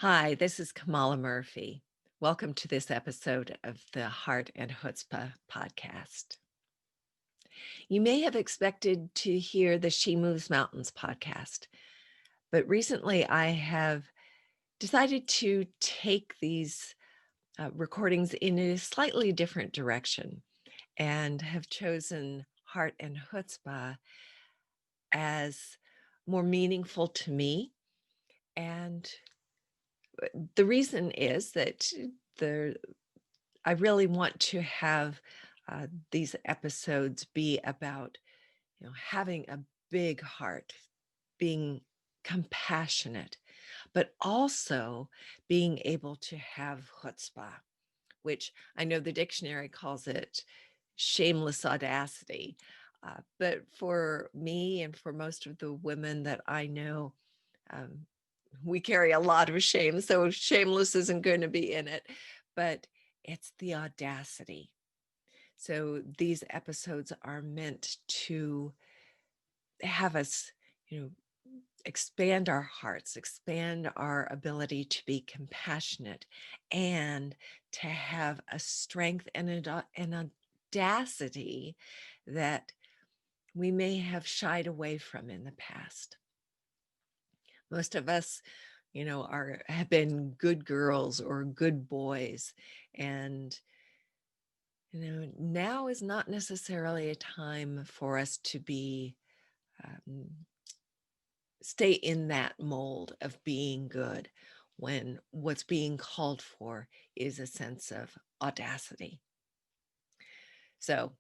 Hi, this is Kamala Murphy. Welcome to this episode of the Heart and Chutzpah podcast. You may have expected to hear the She Moves Mountains podcast, but recently I have decided to take these recordings in a slightly different direction and have chosen Heart and Chutzpah as more meaningful to me. And the reason is that the I really want to have these episodes be about, having a big heart, being compassionate, but also being able to have chutzpah, which I know the dictionary calls it shameless audacity. But for me and for most of the women that I know, um, we carry a lot of shame, so shameless isn't going to be in it, but it's the audacity. So these episodes are meant to have us, you know, expand our hearts, expand our ability to be compassionate, and to have a strength and an audacity that we may have shied away from in the past. Most of us, have been good girls or good boys, and now is not necessarily a time for us to be um, stay in that mold of being good when what's being called for is a sense of audacity. So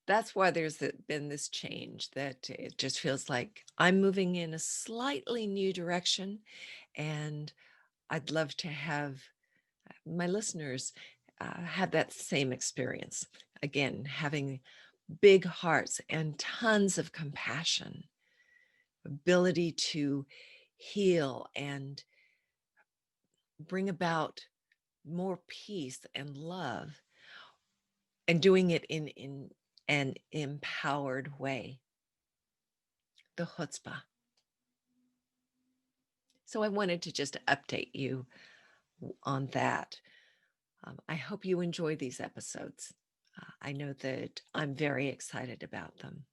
that's why been this change, that it just feels like I'm moving in a slightly new direction, and I'd love to have my listeners have that same experience. Again, having big hearts and tons of compassion, ability to heal and bring about more peace and love, and doing it in an empowered way, the chutzpah. So I wanted to just update you on that. I hope you enjoy these episodes. I know that I'm very excited about them.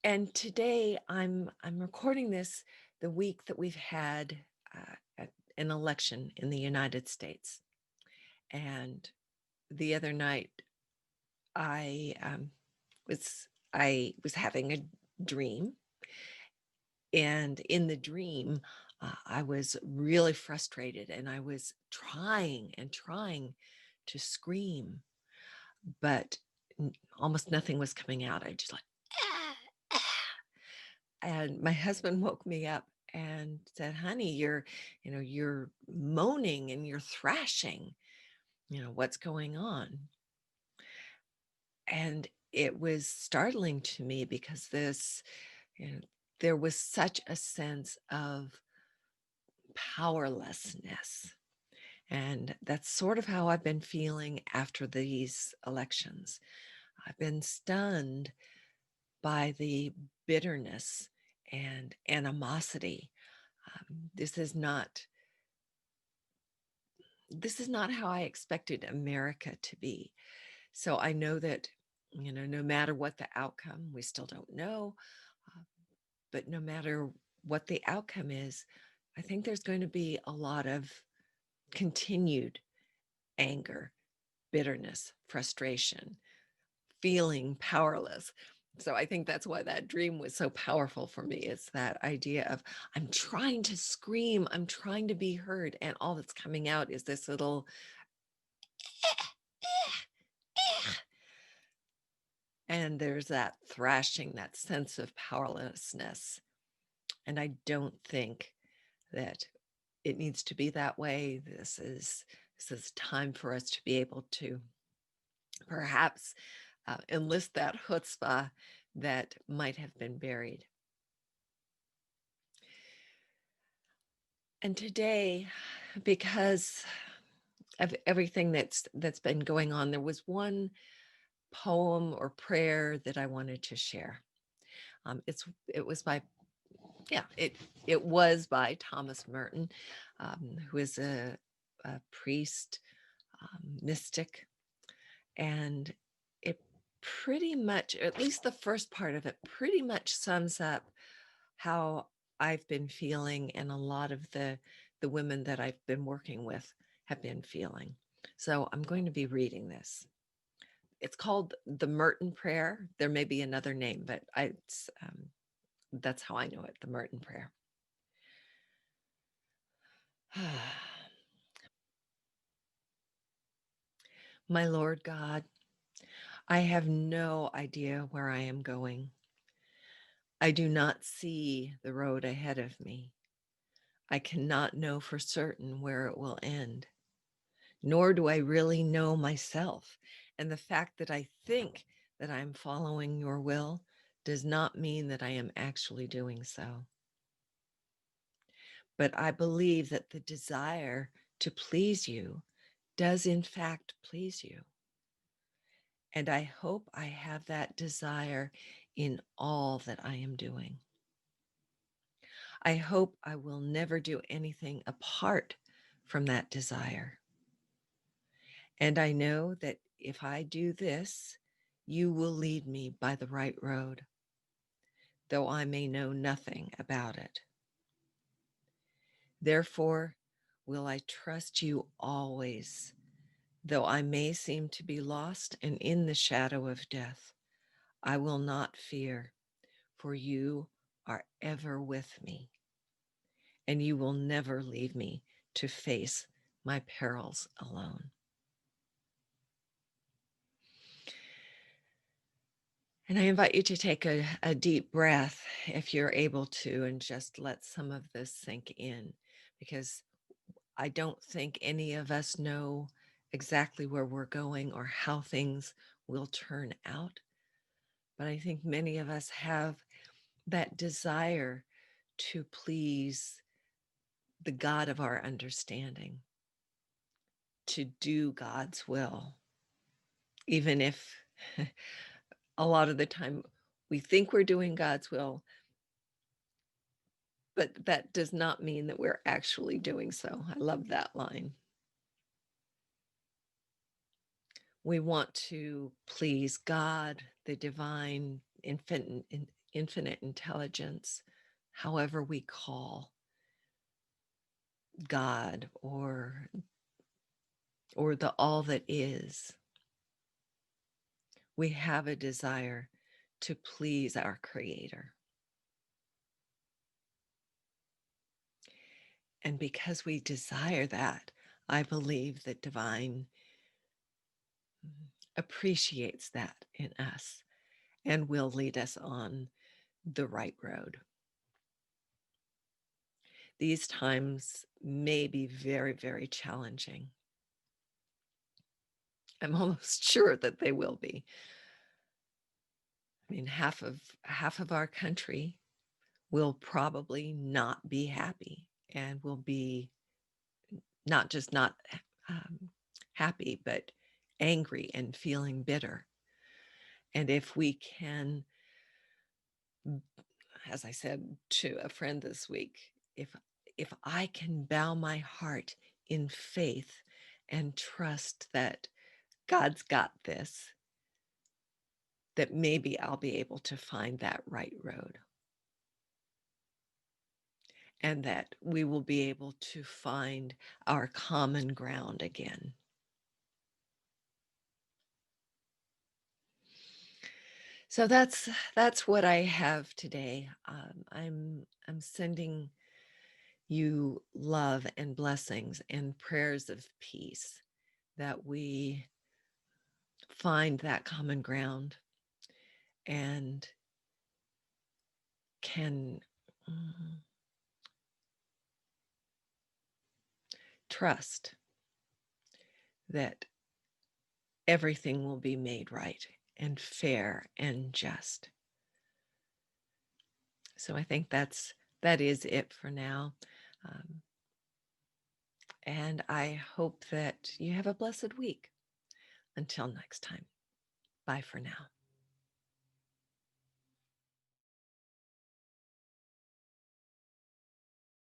And today I'm recording this the week that we've had an election in the United States. And the other night I was having a dream, and in the dream I was really frustrated, and I was trying and trying to scream, but almost nothing was coming out. I just like ah, ah. And my husband woke me up and said, "Honey, you're moaning and you're thrashing. What's going on?" And it was startling to me because you know, there was such a sense of powerlessness. And that's sort of how I've been feeling after these elections. I've been stunned by the bitterness and animosity. This is not how I expected America to be. So I know that, no matter what the outcome, we still don't know, uh, but no matter what the outcome is, I think there's going to be a lot of continued anger, bitterness, frustration, feeling powerless. So I think that's why that dream was so powerful for me. It's that idea of I'm trying to scream, I'm trying to be heard, and all that's coming out is this little and there's that thrashing, that sense of powerlessness. And I don't think that it needs to be that way. This is time for us to be able to perhaps enlist that chutzpah that might have been buried. And today, because of everything that's been going on, there was one poem or prayer that I wanted to share. It was by Yeah, it was by Thomas Merton, who is a priest, mystic, and it pretty much, at least the first part of it, pretty much sums up how I've been feeling, and a lot of the women that I've been working with have been feeling. So I'm going to be reading this. It's called the Merton Prayer. There may be another name, but that's how I know it, the Merton Prayer. My Lord God, I have no idea where I am going. I do not see the road ahead of me. I cannot know for certain where it will end, nor do I really know myself. And the fact that I think that I'm following your will does not mean that I am actually doing so. But I believe that the desire to please you does in fact please you. And I hope I have that desire in all that I am doing. I hope I will never do anything apart from that desire. And I know that if I do this, you will lead me by the right road, though I may know nothing about it. Therefore, will I trust you always, though I may seem to be lost and in the shadow of death. I will not fear, for you are ever with me, and you will never leave me to face my perils alone. And I invite you to take a deep breath if you're able to, and just let some of this sink in, because I don't think any of us know exactly where we're going or how things will turn out. But I think many of us have that desire to please the God of our understanding, to do God's will, even if a lot of the time we think we're doing God's will, but that does not mean that we're actually doing so. I love that line. We want to please God, the divine, infinite intelligence, however we call God, or the all that is. We have a desire to please our Creator. And because we desire that, I believe that divine appreciates that in us and will lead us on the right road. These times may be very, very challenging. I'm almost sure that they will be. I mean, half of our country will probably not be happy, and will be not just not happy, but angry and feeling bitter. And if we can, as I said to a friend this week, if I can bow my heart in faith and trust that God's got this, that maybe I'll be able to find that right road, and that we will be able to find our common ground again. So that's what I have today. I'm sending you love and blessings and prayers of peace, that we find that common ground and can trust that everything will be made right and fair and just. So I think that is it for now. And I hope that you have a blessed week. Until next time, bye for now.